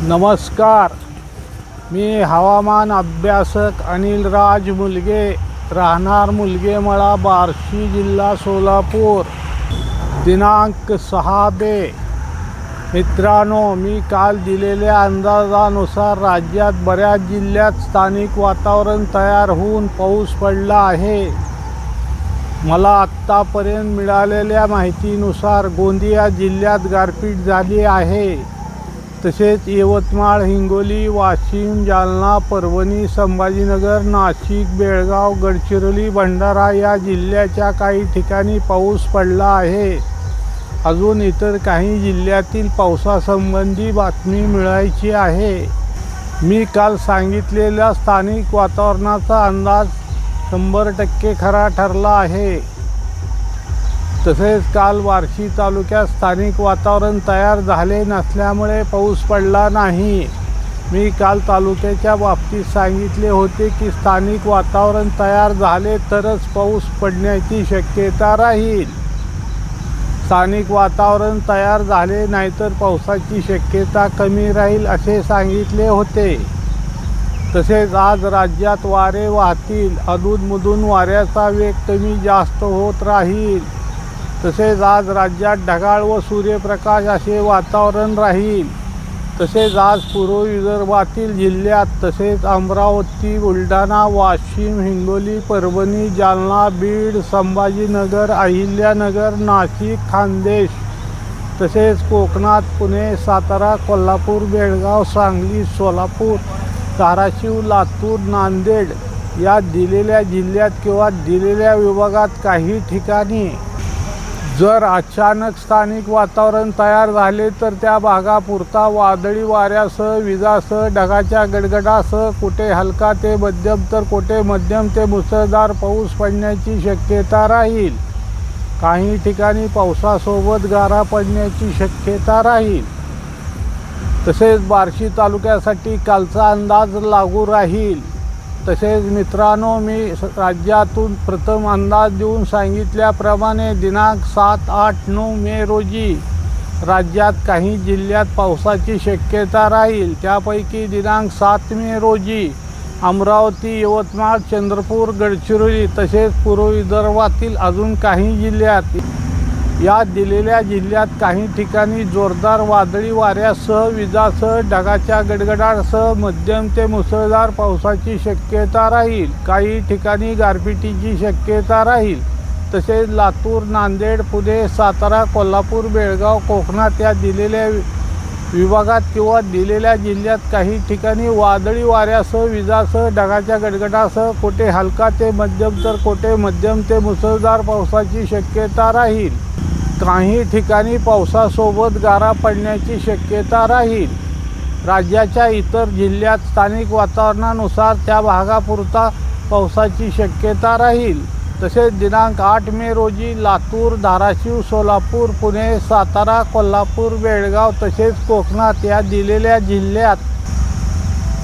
नमस्कार. मी हवामान अभ्यासक अनिलराज मुलगे, राहणार मुलगेमळा, बार्शी, जिल्हा सोलापूर. दिनांक 6 मे. मित्रांनो, मी काल दिलेल्या अंदाजानुसार राज्यात बऱ्याच जिल्ह्यात स्थानिक वातावरण तयार होऊन पाऊस पडला आहे. मला आत्तापर्यंत मिळालेल्या माहितीनुसार गोंदिया जिल्ह्यात गारपीट झाली आहे. तसेच यवतमाळ, हिंगोली, वाशिम, जालना, परभणी, संभाजीनगर, नाशिक, बेळगाव, गडचिरोली, भंडारा या जिल्ह्याच्या काही ठिकाणी पाऊस पडला आहे. अजून इतर काही जिल्ह्यातील पावसासंबंधी बातमी मिळायची आहे. मी काल सांगितलेला स्थानिक वातावरणाचा अंदाज 100% खरा ठरला आहे. तसेच काल बार्शी तालुक्यात स्थानिक वातावरण तयार झाले नसल्यामुळे पाऊस पडला नाही. मी काल तालुक्याच्या बाबतीत सांगितले होते की स्थानिक वातावरण तयार झाले तरच पाऊस पडण्याची शक्यता राहील. स्थानिक वातावरण तयार झाले नाहीतर पावसाची शक्यता कमी राहील असे सांगितले होते. तसेच आज राज्यात वारे वाहतील. अधूनमधून वाऱ्याचा वेग कमी जास्त होत राहील. तसेच आज राज्यात ढगाळ व सूर्यप्रकाश असे वातावरण राहील. तसेच आज पूर्व विदर्भातील जिल्ह्यात तसेच अमरावती, बुलढाणा, वाशिम, हिंगोली, परभणी, जालना, बीड, संभाजीनगर, अहिल्यानगर, नाशिक, खान्देश तसेच कोकणात पुणे, सातारा, कोल्हापूर, बेळगाव, सांगली, सोलापूर, धाराशिव, लातूर, नांदेड या दिलेल्या जिल्ह्यात किंवा दिलेल्या विभागात काही ठिकाणी जर अचानक स्थानिक वातावरण तयार झाले तर त्या भागापुरता वादळी वाऱ्यासह, विजासह, ढगाच्या गडगडासह कुठे हलका ते मध्यम तर कुठे मध्यम ते मुसळधार पाऊस पडण्याची शक्यता राहील. काही ठिकाणी पावसासोबत गारा पडण्याची शक्यता राहील. तसेच बार्शी तालुक्यासाठी कालचा अंदाज लागू राहील. तसेच मित्रांनो, मी राज्यातून प्रथम अंदाज देऊन सांगितल्याप्रमाणे दिनांक 7, 8, 9 मे रोजी राज्यात काही जिल्ह्यात पावसाची शक्यता राहील. त्यापैकी दिनांक 7 मे रोजी अमरावती, यवतमाळ, चंद्रपूर, गडचिरोली तसेच पूर्व विदर्भातील अजून काही जिल्ह्यात या दिलेल्या जिल्ह्यात काही ठिकाणी जोरदार वादळी वाऱ्यासह, विजासह, ढगाच्या गडगडाटासह मध्यम ते मुसळधार पावसाची शक्यता राहील. काही ठिकाणी गारपिटीची शक्यता राहील. तसेच लातूर, नांदेड, पुणे, सातारा, कोल्हापूर, बेळगाव, कोकणात या दिलेल्या विभागात किंवा दिलेल्या जिल्ह्यात काही ठिकाणी वादळी वाऱ्यासह, विजासह, ढगाच्या गडगडासह कुठे हलका ते मध्यम तर कुठे मध्यम ते मुसळधार पावसाची शक्यता राहील. काही ठिकाणी पावसासोबत गारा पडण्याची शक्यता राहील. राज्याच्या इतर जिल्ह्यात स्थानिक वातावरणानुसार त्या भागापुरता पावसाची शक्यता राहील. तसेच दिनांक 8 मे रोजी लातूर, धाराशिव, सोलापूर, पुणे, सातारा, कोल्हापूर, बेळगाव तसेच कोकणात या दिलेल्या जिल्ह्यात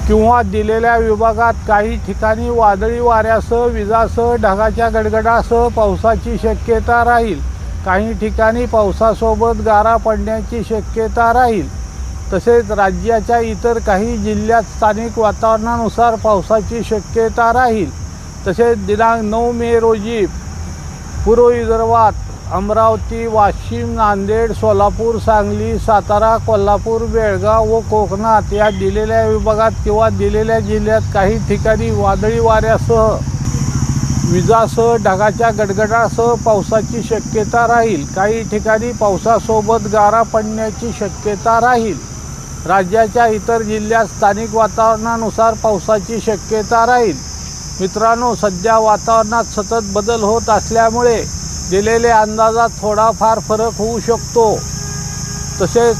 किंवा दिलेल्या विभागात काही ठिकाणी वादळी वाऱ्यासह, विजासह, ढगाच्या गडगडासह पावसाची शक्यता राहील. काही ठिकाणी पावसासोबत गारा पडण्याची शक्यता राहील. तसेच राज्याच्या इतर काही जिल्ह्यात स्थानिक वातावरणानुसार पावसाची शक्यता राहील. तसेच दिनांक 9 मे रोजी पूर्व विदर्भात अमरावती, वाशिम, नांदेड, सोलापूर, सांगली, सातारा, कोल्हापूर, बेळगाव व कोकणात या दिलेल्या विभागात किंवा दिलेल्या जिल्ह्यात काही ठिकाणी वादळी वाऱ्यासह, विजासह, ढगाच्या गडगडासह पावसाची शक्यता राहील. काही ठिकाणी पावसासोबत गारा पडण्याची शक्यता राहील. राज्याच्या इतर जिल्ह्यात स्थानिक वातावरणानुसार पावसाची शक्यता राहील. मित्रांनो, सध्या वातावरणात सतत बदल होत असल्यामुळे दिलेल्या अंदाजात थोडाफार फरक होऊ शकतो. तसेच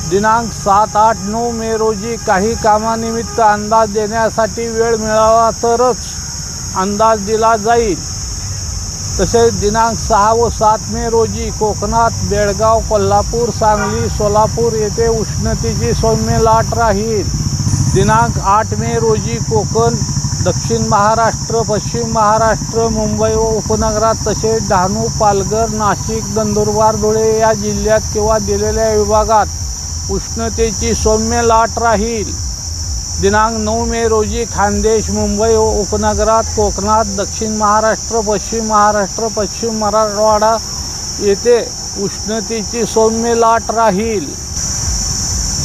दिनांक 7, 8, 9 मे रोजी काही कामानिमित्त अंदाज देण्यासाठी वेळ मिळाला तरच अंदाज दिला जाईल. तसेच दिनांक 6 व 7 मे रोजी कोकणात बेळगाव, कोल्हापूर, सांगली, सोलापूर येथे उष्णतेची सौम्य लाट राहील. दिनांक 8 मे रोजी कोकण, दक्षिण महाराष्ट्र, पश्चिम महाराष्ट्र, मुंबई व उपनगरात तसेच डहाणू, पालघर, नाशिक, नंदुरबार, धुळे या जिल्ह्यात किंवा दिलेल्या विभागात उष्णतेची सौम्य लाट राहील. दिनांक 9 मे रोजी खानदेश, मुंबई व उपनगरात, कोकणात, दक्षिण महाराष्ट्र, पश्चिम महाराष्ट्र, पश्चिम मराठवाडा येथे उष्णतेची सौम्य लाट राहील.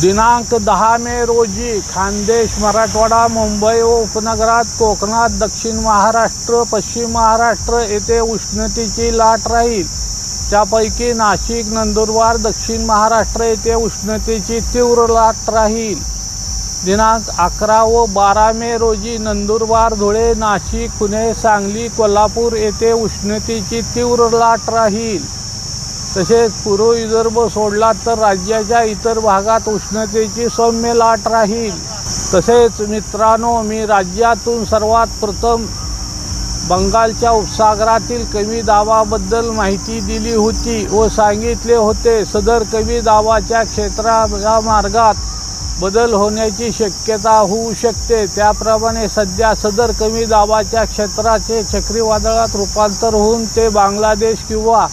दिनांक 10 मे रोजी खानदेश, मराठवाडा, मुंबई व उपनगरात, कोकणात, दक्षिण महाराष्ट्र, पश्चिम महाराष्ट्र येथे उष्णतेची लाट राहील. त्यापैकी नाशिक, नंदुरबार, दक्षिण महाराष्ट्र येथे उष्णतेची तीव्र लाट राहील. दिनांक 11 व 12 मे रोजी नंदुरबार, धुळे, नाशिक, पुणे, सांगली, कोल्हापूर येथे उष्णतेची तीव्र लाट राहील. तसेच पूर्व विदर्भ सोडला तर राज्याच्या इतर भागात उष्णतेची सौम्य लाट राहील. तसेच मित्रांनो, मी राज्यातून सर्वात प्रथम बंगालच्या उपसागरातील कमी दाबाबद्दल माहिती दिली होती व सांगितले होते. सदर कमी दाबाच्या क्षेत्राच्या मार्गात बदल होण्याची शक्यता होऊ शकते. त्याप्रमाणे सध्या सदर कमी दाबाच्या क्षेत्राचे चक्रीवादळात रूपांतर होऊन ते बांगलादेश किंवा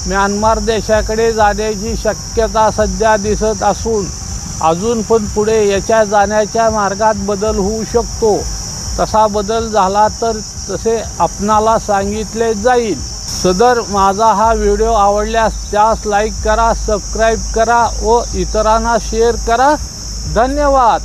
म्यानमार देशाकडे जाण्याची शक्यता सध्या दिसत असून अजून पण पुढे याच्या जाण्याच्या मार्गात बदल होऊ शकतो. तसा बदल झाला तर तसे आपणाला सांगितले जाईल. सदर माझा हा व्हिडिओ आवडल्यास त्यास लाईक करा, सबस्क्राईब करा व इतरांना शेअर करा. धन्यवाद.